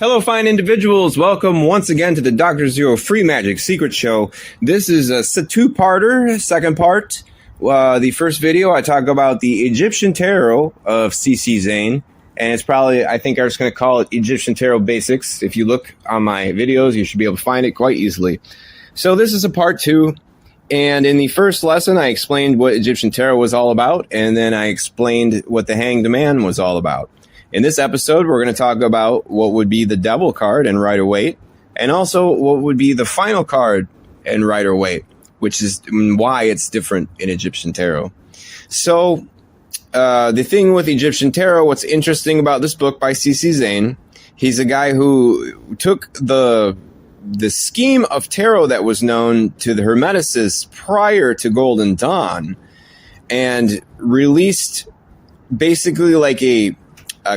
Hello, fine individuals. Welcome once again to the Dr. Zeero Free Magic Secret Show. This is a two-parter, second part. The first video, I talk about the Egyptian Tarot of C.C. Zane. And it's probably, I think I'm just going to call it Egyptian Tarot Basics. If you look on my videos, you should be able to find it quite easily. So this is a part two. And in the first lesson, I explained what Egyptian Tarot was all about. And then I explained what the Hanged Man was all about. In this episode, we're going to talk about what would be the Devil card and Rider-Waite, and also what would be the final card and Rider-Waite, which is why it's different in Egyptian Tarot. So, the thing with Egyptian Tarot, what's interesting about this book by C.C. Zane, he's a guy who took the scheme of tarot that was known to the Hermeticists prior to Golden Dawn and released basically like a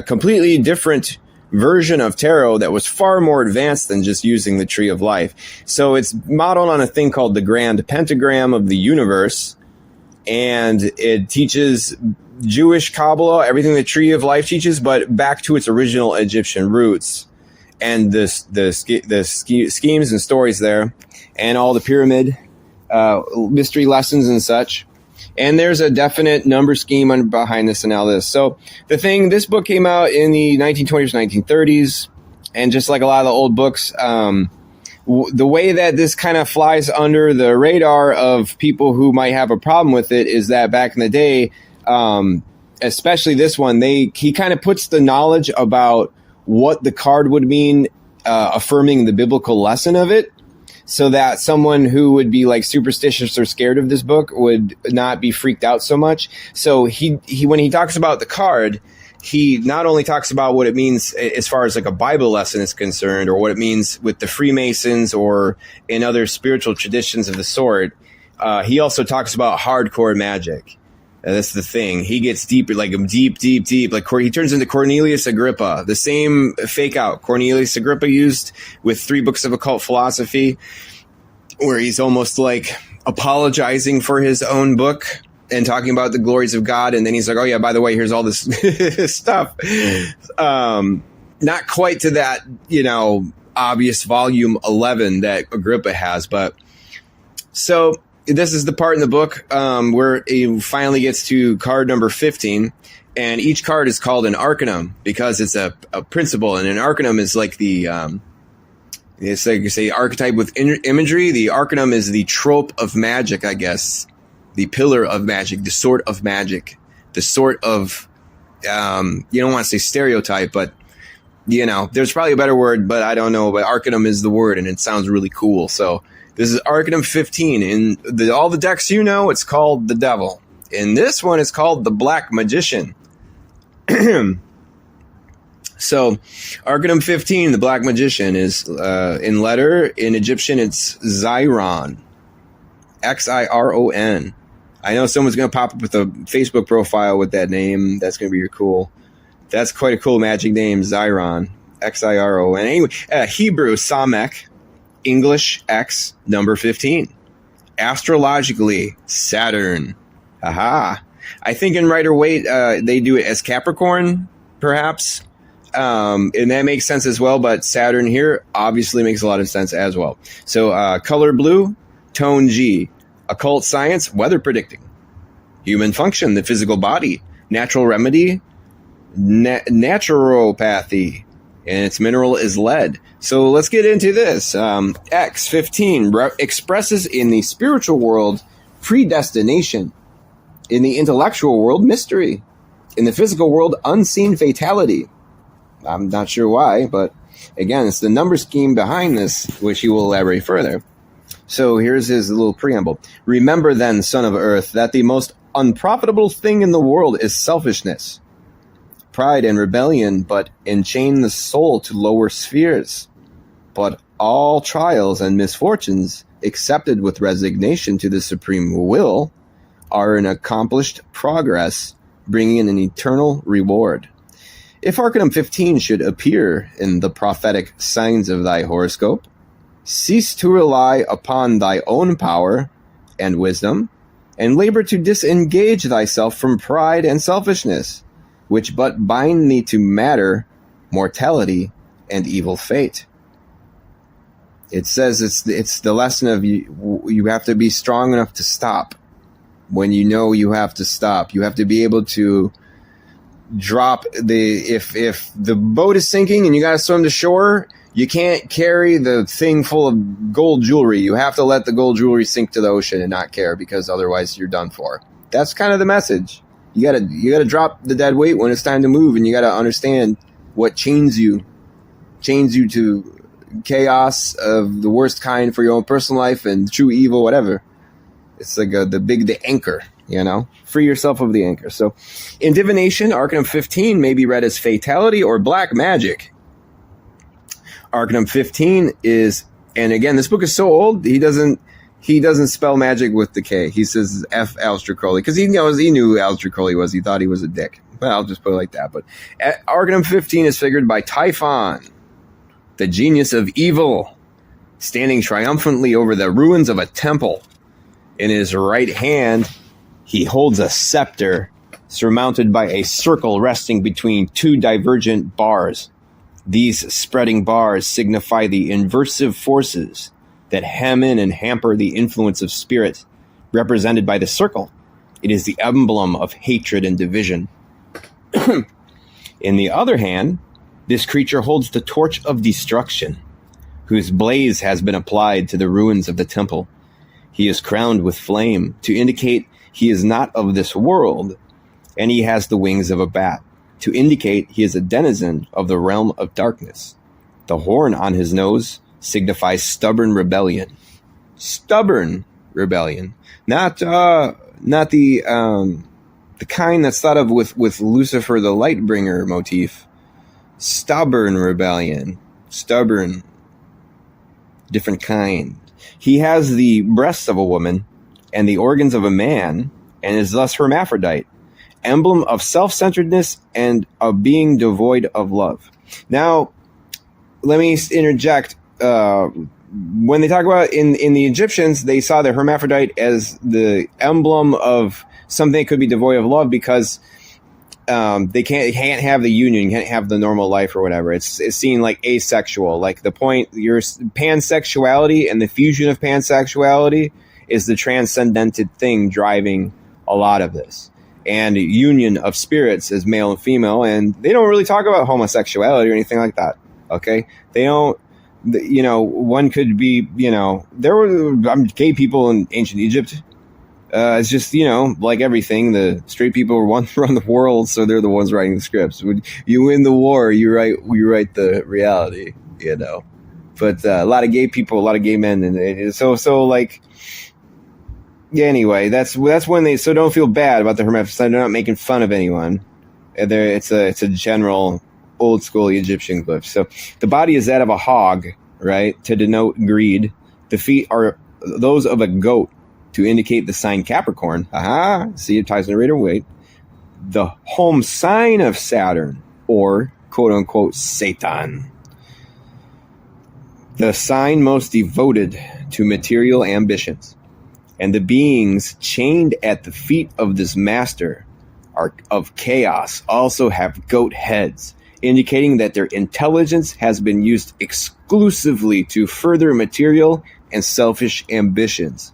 completely different version of tarot that was far more advanced than just using the Tree of Life. So it's modeled on a thing called the Grand Pentagram of the Universe, and it teaches Jewish Kabbalah, everything the Tree of Life teaches, but back to its original Egyptian roots. And the schemes and stories there, and all the pyramid mystery lessons and such. And there's a definite number scheme behind this and all this. So this book came out in the 1920s, 1930s. And just like a lot of the old books, the way that this kind of flies under the radar of people who might have a problem with it is that back in the day, especially this one, he kind of puts the knowledge about what the card would mean, affirming the biblical lesson of it, so that someone who would be like superstitious or scared of this book would not be freaked out so much. So he when he talks about the card, he not only talks about what it means as far as like a Bible lesson is concerned, or what it means with the Freemasons or in other spiritual traditions of the sort. He also talks about hardcore magic. That's the thing. He gets deeper, like deep. Like he turns into Cornelius Agrippa, the same fake out Cornelius Agrippa used with 3 books of occult philosophy, where he's almost like apologizing for his own book and talking about the glories of God. And then he's like, oh yeah, by the way, here's all this stuff. Not quite to that, obvious volume 11 that Agrippa has, but so this is the part in the book where it finally gets to card number 15, and each card is called an arcanum because it's a principle, and an arcanum is like it's like you say archetype with imagery. The arcanum is the trope of magic, I guess, the pillar of magic, the sort of magic, the sort of you don't want to say stereotype, but there's probably a better word, but I don't know. But arcanum is the word, and it sounds really cool. So this is Arcanum 15. In all the decks it's called the Devil. In this one, it's called the Black Magician. So, Arcanum 15, the Black Magician, is in Egyptian, it's Xiron. Xiron. I know someone's going to pop up with a Facebook profile with that name. That's going to be cool. That's quite a cool magic name, Xiron. Xiron. Anyway, Hebrew, Samek. English X number 15. Astrologically, Saturn. Aha. I think in Rider-Waite, they do it as Capricorn, perhaps. And that makes sense as well, but Saturn here obviously makes a lot of sense as well. So, color blue, tone G. Occult science, weather predicting. Human function, the physical body. Natural remedy, naturopathy. And its mineral is lead. So let's get into this. X15 expresses in the spiritual world predestination. In the intellectual world, mystery. In the physical world, unseen fatality. I'm not sure why, but again, it's the number scheme behind this, which he will elaborate further. So here's his little preamble. Remember then, son of earth, that the most unprofitable thing in the world is selfishness. Pride and rebellion but enchain the soul to lower spheres. But all trials and misfortunes, accepted with resignation to the supreme will, are an accomplished progress, bringing an eternal reward. If Arcanum 15 should appear in the prophetic signs of thy horoscope, cease to rely upon thy own power and wisdom, and labor to disengage thyself from pride and selfishness, which but bind thee to matter, mortality, and evil fate. It says it's the lesson of you have to be strong enough to stop when you know you have to stop. You have to be able to drop if the boat is sinking and you got to swim to shore, you can't carry the thing full of gold jewelry. You have to let the gold jewelry sink to the ocean and not care, because otherwise you're done for. That's kind of the message. You gotta drop the dead weight when it's time to move, and you gotta understand what chains you to chaos of the worst kind for your own personal life and true evil, whatever. It's like the anchor, free yourself of the anchor. So in divination, Arcanum 15 may be read as fatality or black magic. Arcanum 15 is, and again, this book is so old, he doesn't spell magic with the K. He says F. Aleister Crowley, because he knew who Aleister Crowley was. He thought he was a dick. Well, I'll just put it like that. But Arcanum 15 is figured by Typhon, the genius of evil, standing triumphantly over the ruins of a temple. In his right hand, he holds a scepter surmounted by a circle resting between two divergent bars. These spreading bars signify the inversive forces that hem in and hamper the influence of spirit, represented by the circle. It is the emblem of hatred and division. In the other hand, this creature holds the torch of destruction, whose blaze has been applied to the ruins of the temple. He is crowned with flame to indicate he is not of this world, and he has the wings of a bat to indicate he is a denizen of the realm of darkness. The horn on his nose signifies stubborn rebellion. Stubborn rebellion. Not the kind that's thought of with Lucifer the Lightbringer motif. Stubborn rebellion. Stubborn. Different kind. He has the breasts of a woman and the organs of a man, and is thus hermaphrodite, emblem of self-centeredness and of being devoid of love. Now, let me interject. When they talk about in the Egyptians, they saw the hermaphrodite as the emblem of something that could be devoid of love, because they can't have the union, can't have the normal life or whatever. It's seen like asexual. Like the point, your pansexuality and the fusion of pansexuality is the transcendented thing driving a lot of this. And union of spirits as male and female, and they don't really talk about homosexuality or anything like that. Okay, they don't. One could be. There were gay people in ancient Egypt. It's just like everything. The straight people run the world, so they're the ones writing the scripts. When you win the war, you write the reality. But a lot of gay people, a lot of gay men, and so like. Yeah, anyway, that's when they, so don't feel bad about the hermaphrodite. They're not making fun of anyone. It's a general old school Egyptian glyph. So the body is that of a hog, right, to denote greed. The feet are those of a goat to indicate the sign Capricorn. Aha, see, it ties in the rate of weight. The home sign of Saturn, or quote unquote Satan. The sign most devoted to material ambitions. And the beings chained at the feet of this master of chaos also have goat heads, indicating that their intelligence has been used exclusively to further material and selfish ambitions.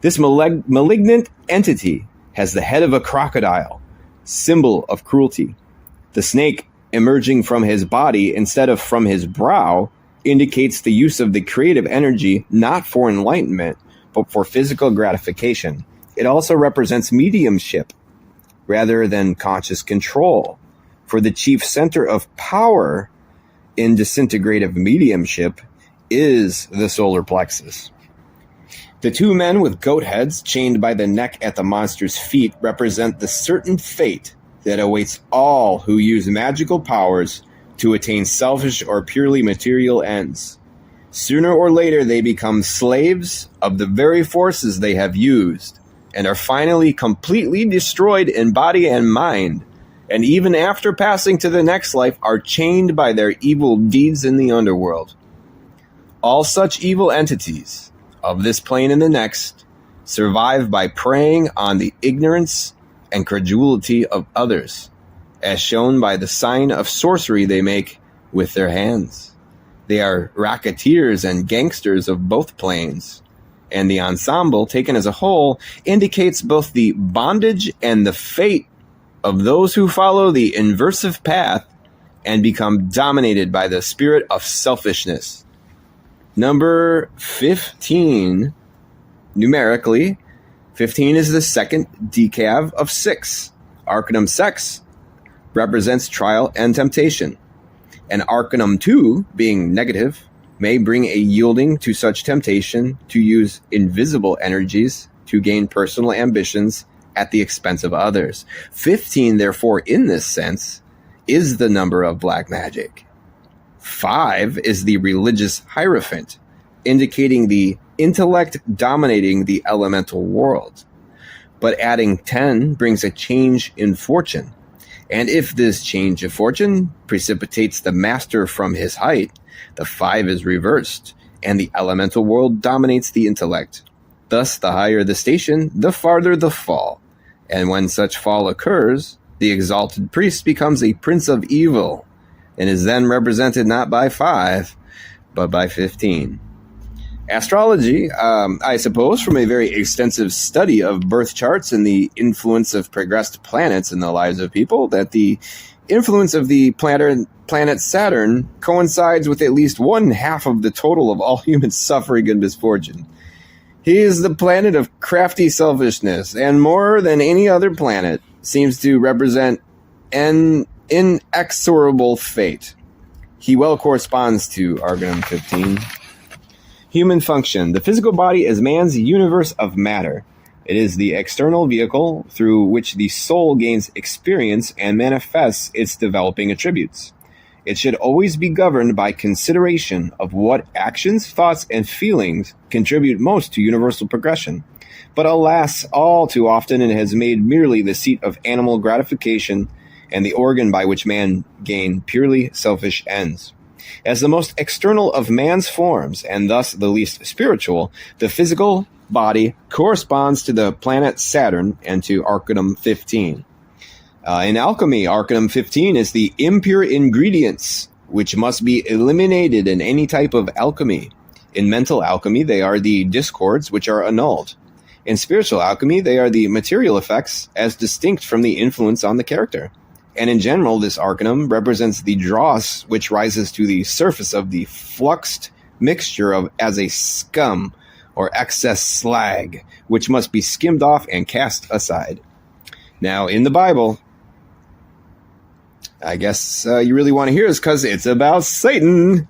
This malignant entity has the head of a crocodile, symbol of cruelty. The snake emerging from his body instead of from his brow indicates the use of the creative energy not for enlightenment, but for physical gratification. It also represents mediumship rather than conscious control. For the chief center of power in disintegrative mediumship is the solar plexus. The two men with goat heads chained by the neck at the monster's feet represent the certain fate that awaits all who use magical powers to attain selfish or purely material ends. Sooner or later, they become slaves of the very forces they have used and are finally completely destroyed in body and mind, and even after passing to the next life, are chained by their evil deeds in the underworld. All such evil entities of this plane and the next survive by preying on the ignorance and credulity of others, as shown by the sign of sorcery they make with their hands. They are racketeers and gangsters of both planes. And the ensemble, taken as a whole, indicates both the bondage and the fate of those who follow the inversive path and become dominated by the spirit of selfishness. Number 15, numerically, 15 is the second decav of 6. Arcanum 6 represents trial and temptation. And Arcanum 2, being negative, may bring a yielding to such temptation to use invisible energies to gain personal ambitions at the expense of others. 15, therefore, in this sense, is the number of black magic. 5 is the religious hierophant, indicating the intellect dominating the elemental world. But adding 10 brings a change in fortune. And if this change of fortune precipitates the master from his height, the 5 is reversed, and the elemental world dominates the intellect. Thus, the higher the station, the farther the fall. And when such fall occurs, the exalted priest becomes a prince of evil, and is then represented not by 5, but by 15. Astrology, I suppose, from a very extensive study of birth charts and the influence of progressed planets in the lives of people, that the influence of the planet Saturn coincides with at least 1/2 of the total of all human suffering and misfortune. He is the planet of crafty selfishness, and more than any other planet, seems to represent an inexorable fate. He well corresponds to Arcanum 15. Human function. The physical body is man's universe of matter. It is the external vehicle through which the soul gains experience and manifests its developing attributes. It should always be governed by consideration of what actions, thoughts, and feelings contribute most to universal progression. But alas, all too often it has made merely the seat of animal gratification and the organ by which man gain purely selfish ends. As the most external of man's forms, and thus the least spiritual, the physical body corresponds to the planet Saturn and to Arcanum 15. In alchemy, Arcanum 15 is the impure ingredients which must be eliminated in any type of alchemy. In mental alchemy, they are the discords which are annulled. In spiritual alchemy, they are the material effects as distinct from the influence on the character. And in general, this arcanum represents the dross which rises to the surface of the fluxed mixture of as a scum or excess slag, which must be skimmed off and cast aside. Now, in the Bible, I guess you really want to hear this because it's about Satan.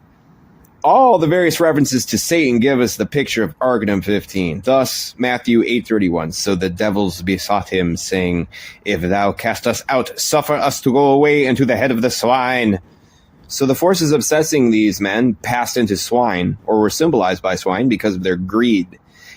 All the various references to Satan give us the picture of Arcanum 15. Thus, Matthew 8:31. So the devils besought him, saying, "If thou cast us out, suffer us to go away into the head of the swine." So the forces obsessing these men passed into swine, or were symbolized by swine because of their greed.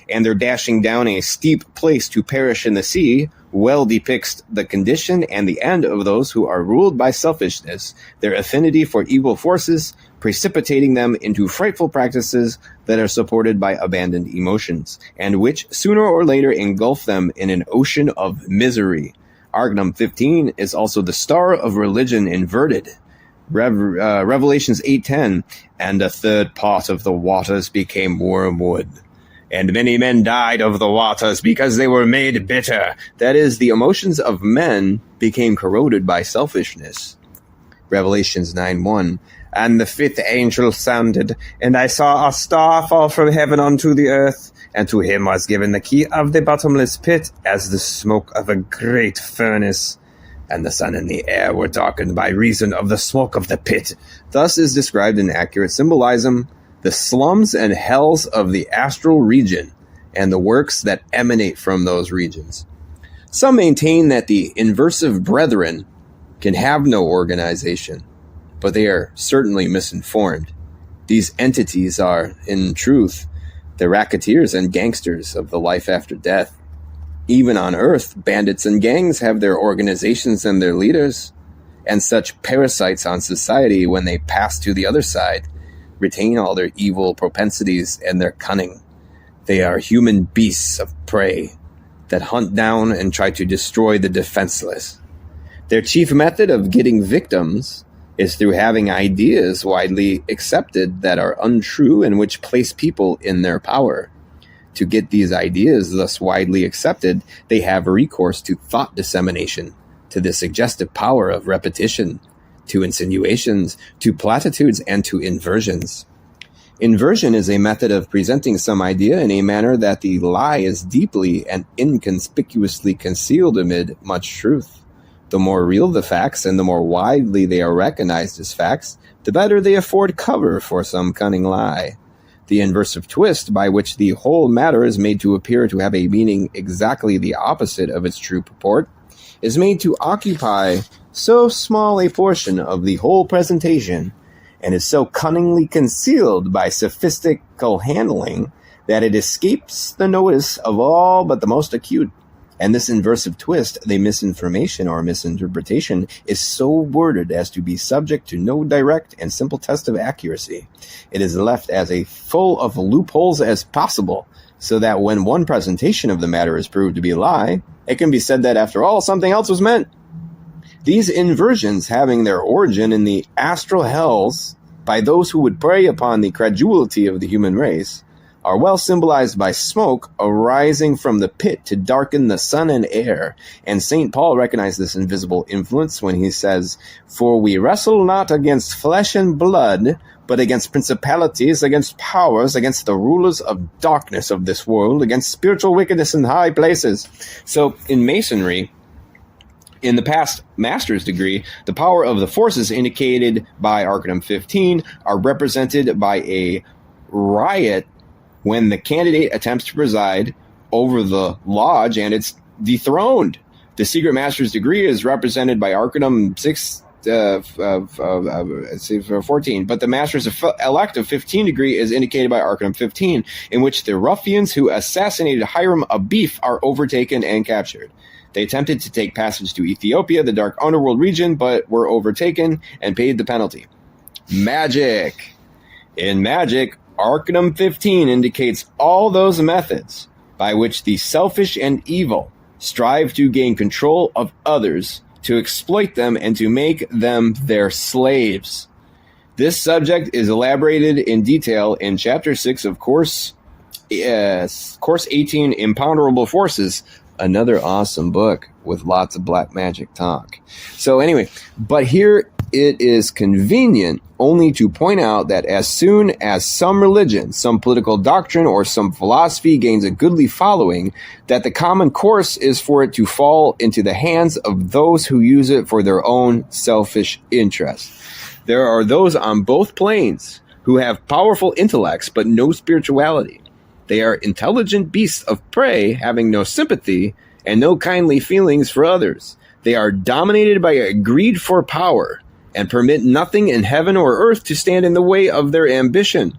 And their dashing down a steep place to perish in the sea well depicts the condition and the end of those who are ruled by selfishness, their affinity for evil forces, precipitating them into frightful practices that are supported by abandoned emotions, and which sooner or later engulf them in an ocean of misery. Arcanum 15 is also the star of religion inverted. Revelations 8:10, and a third part of the waters became wormwood. And many men died of the waters because they were made bitter. That is, the emotions of men became corroded by selfishness. Revelations 9:1. And the 5th angel sounded, and I saw a star fall from heaven unto the earth, and to him was given the key of the bottomless pit, as the smoke of a great furnace. And the sun and the air were darkened by reason of the smoke of the pit. Thus is described in accurate symbolism the slums and hells of the astral region, and the works that emanate from those regions. Some maintain that the inversive brethren can have no organization, but they are certainly misinformed. These entities are, in truth, the racketeers and gangsters of the life after death. Even on Earth, bandits and gangs have their organizations and their leaders, and such parasites on society, when they pass to the other side, retain all their evil propensities and their cunning. They are human beasts of prey that hunt down and try to destroy the defenseless. Their chief method of getting victims is through having ideas widely accepted that are untrue and which place people in their power. To get these ideas thus widely accepted, they have recourse to thought dissemination, to the suggestive power of repetition, to insinuations, to platitudes, and to inversions. Inversion is a method of presenting some idea in a manner that the lie is deeply and inconspicuously concealed amid much truth. The more real the facts and the more widely they are recognized as facts, the better they afford cover for some cunning lie. The inversive twist, by which the whole matter is made to appear to have a meaning exactly the opposite of its true purport, is made to occupy so small a portion of the whole presentation, and is so cunningly concealed by sophistical handling, that it escapes the notice of all but the most acute. And this inversive twist, the misinformation or misinterpretation, is so worded as to be subject to no direct and simple test of accuracy. It is left as full of loopholes as possible, so that when one presentation of the matter is proved to be a lie, it can be said that after all something else was meant. These inversions, having their origin in the astral hells by those who would prey upon the credulity of the human race, are well symbolized by smoke arising from the pit to darken the sun and air. And St. Paul recognized this invisible influence when he says, "For we wrestle not against flesh and blood, but against principalities, against powers, against the rulers of darkness of this world, against spiritual wickedness in high places." So in Masonry, in the past master's degree, the power of the forces indicated by Arcanum 15 are represented by a riot when the candidate attempts to preside over the lodge and it's dethroned. The secret master's degree is represented by Arcanum 14, but the master's elective 15 degree is indicated by Arcanum 15, in which the ruffians who assassinated Hiram Abif are overtaken and captured. They attempted to take passage to Ethiopia, the dark underworld region, but were overtaken and paid the penalty. Magick. In Magick, Arcanum 15 indicates all those methods by which the selfish and evil strive to gain control of others, to exploit them, and to make them their slaves. This subject is elaborated in detail in Chapter 6 of Course 18, Imponderable Forces, another awesome book with lots of black magic talk. So anyway, but here it is convenient only to point out that as soon as some religion, some political doctrine, or some philosophy gains a goodly following, that the common course is for it to fall into the hands of those who use it for their own selfish interest. There are those on both planes who have powerful intellects but no spirituality. They are intelligent beasts of prey, having no sympathy and no kindly feelings for others. They are dominated by a greed for power, and permit nothing in heaven or earth to stand in the way of their ambition.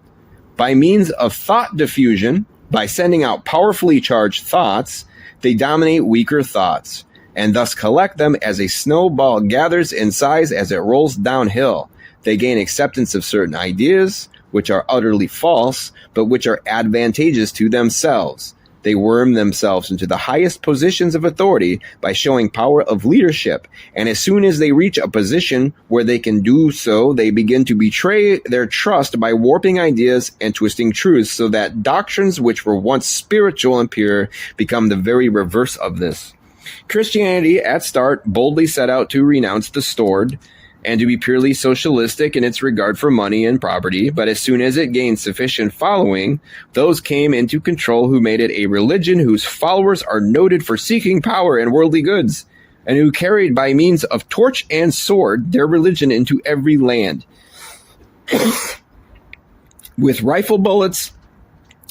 By means of thought diffusion, by sending out powerfully charged thoughts, they dominate weaker thoughts, and thus collect them as a snowball gathers in size as it rolls downhill. They gain acceptance of certain ideas, which are utterly false, but which are advantageous to themselves. They worm themselves into the highest positions of authority by showing power of leadership, and as soon as they reach a position where they can do so, they begin to betray their trust by warping ideas and twisting truths, so that doctrines which were once spiritual and pure become the very reverse of this. Christianity, at start, boldly set out to renounce the sword and to be purely socialistic in its regard for money and property, but as soon as it gained sufficient following, those came into control who made it a religion whose followers are noted for seeking power and worldly goods, and who carried by means of torch and sword their religion into every land. With rifle bullets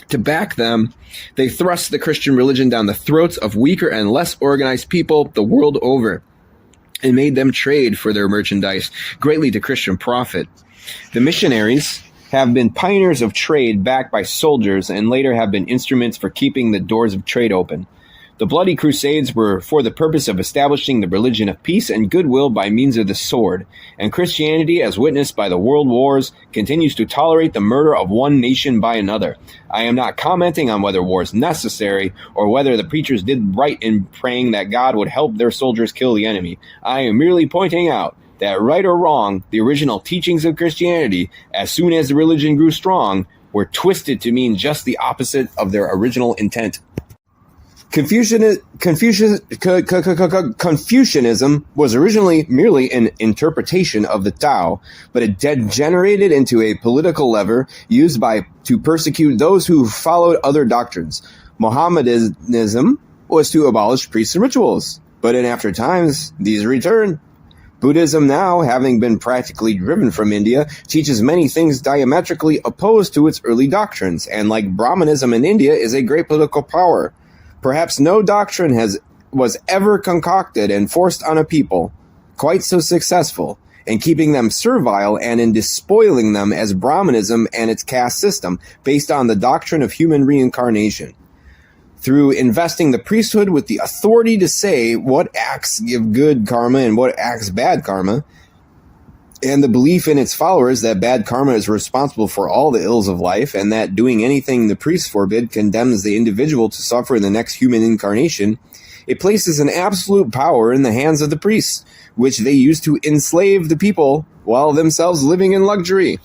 to back them, they thrust the Christian religion down the throats of weaker and less organized people the world over, and made them trade for their merchandise, greatly to Christian profit. The missionaries have been pioneers of trade backed by soldiers, and later have been instruments for keeping the doors of trade open. The bloody crusades were for the purpose of establishing the religion of peace and goodwill by means of the sword, and Christianity, as witnessed by the world wars, continues to tolerate the murder of one nation by another. I am not commenting on whether war is necessary, or whether the preachers did right in praying that God would help their soldiers kill the enemy. I am merely pointing out that right or wrong, the original teachings of Christianity, as soon as the religion grew strong, were twisted to mean just the opposite of their original intent. Confucianism was originally merely an interpretation of the Tao, but it degenerated into a political lever used to persecute those who followed other doctrines. Mohammedanism was to abolish priests and rituals, but in after times, these returned. Buddhism now, having been practically driven from India, teaches many things diametrically opposed to its early doctrines, and like Brahmanism in India, is a great political power. Perhaps no doctrine was ever concocted and forced on a people quite so successful in keeping them servile and in despoiling them as Brahmanism and its caste system based on the doctrine of human reincarnation. Through investing the priesthood with the authority to say what acts give good karma and what acts bad karma, and the belief in its followers that bad karma is responsible for all the ills of life, and that doing anything the priests forbid condemns the individual to suffer in the next human incarnation, it places an absolute power in the hands of the priests, which they use to enslave the people while themselves living in luxury.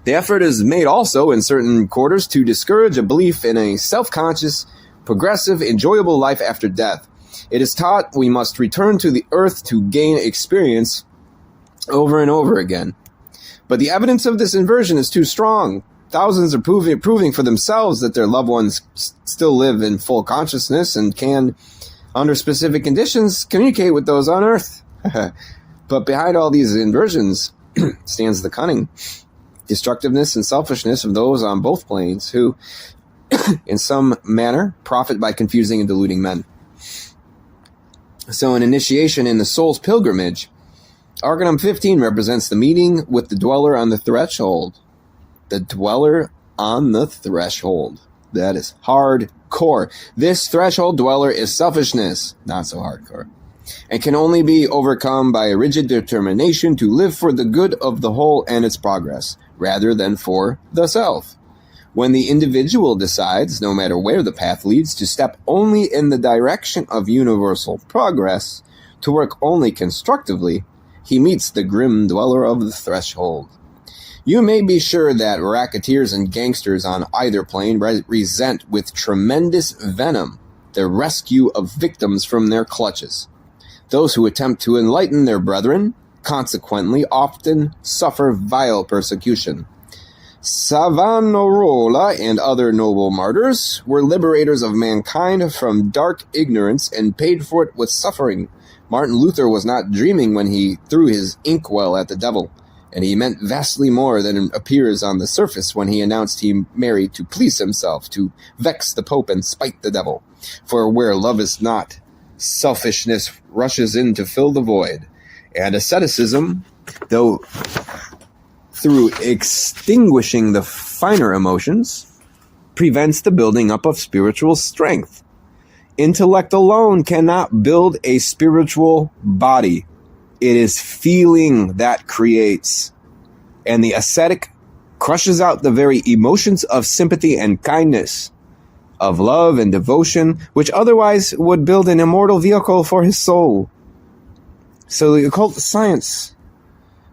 The effort is made also in certain quarters to discourage a belief in a self-conscious, progressive, enjoyable life after death. It is taught we must return to the earth to gain experience over and over again. But the evidence of this inversion is too strong. Thousands are proving for themselves that their loved ones still live in full consciousness and can, under specific conditions, communicate with those on earth. But behind all these inversions stands the cunning, destructiveness, and selfishness of those on both planes who, in some manner, profit by confusing and deluding men. So an initiation in the soul's pilgrimage, Arcanum 15 represents the meeting with the dweller on the threshold. The dweller on the threshold. That is hardcore. This threshold dweller is selfishness, not so hardcore, and can only be overcome by a rigid determination to live for the good of the whole and its progress, rather than for the self. When the individual decides, no matter where the path leads, to step only in the direction of universal progress, to work only constructively, he meets the grim dweller of the threshold. You may be sure that racketeers and gangsters on either plane resent with tremendous venom the rescue of victims from their clutches. Those who attempt to enlighten their brethren, consequently, often suffer vile persecution. Savonarola and other noble martyrs were liberators of mankind from dark ignorance and paid for it with suffering. Martin Luther was not dreaming when he threw his inkwell at the devil, and he meant vastly more than appears on the surface when he announced he married to please himself, to vex the Pope and spite the devil. For where love is not, selfishness rushes in to fill the void, and asceticism, though through extinguishing the finer emotions, prevents the building up of spiritual strength. Intellect alone cannot build a spiritual body. It is feeling that creates. And the ascetic crushes out the very emotions of sympathy and kindness, of love and devotion, which otherwise would build an immortal vehicle for his soul. So the occult science.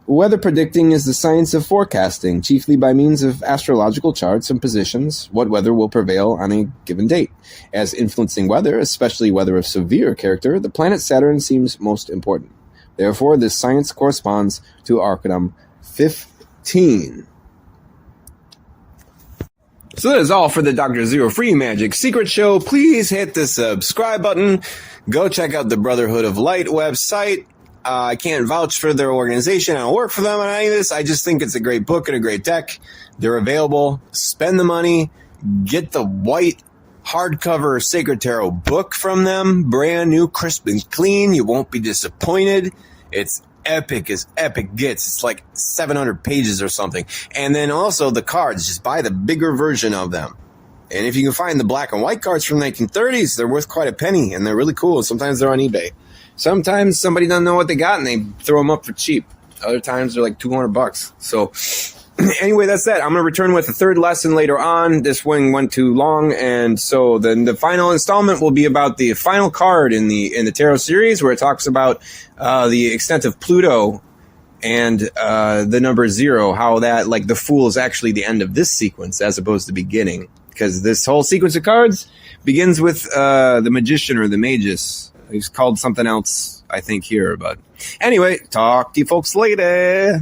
Weather predicting is the science of forecasting, chiefly by means of astrological charts and positions, what weather will prevail on a given date. As influencing weather, especially weather of severe character, the planet Saturn seems most important. Therefore, this science corresponds to Arcanum 15. So that is all for the Dr. Zeero Free Magic Secret Show. Please hit the subscribe button. Go check out the Brotherhood of Light website. I can't vouch for their organization. I don't work for them on any of this. I just think it's a great book and a great deck. They're available. Spend the money. Get the white hardcover Sacred Tarot book from them. Brand new, crisp and clean. You won't be disappointed. It's epic as epic gets. It's like 700 pages or something. And then also the cards. Just buy the bigger version of them. And if you can find the black and white cards from the 1930s, they're worth quite a penny. And they're really cool. Sometimes they're on eBay. Sometimes somebody doesn't know what they got and they throw them up for cheap. Other times they're like $200. So Anyway, that's that. I'm going to return with a third lesson later on. This one went too long, and so then the final installment will be about the final card in the tarot series, where it talks about the extent of Pluto and the number 0, how that, like, the Fool is actually the end of this sequence as opposed to the beginning, because this whole sequence of cards begins with the Magician or the Magus. He's called something else, I think, here. But anyway, talk to you folks later.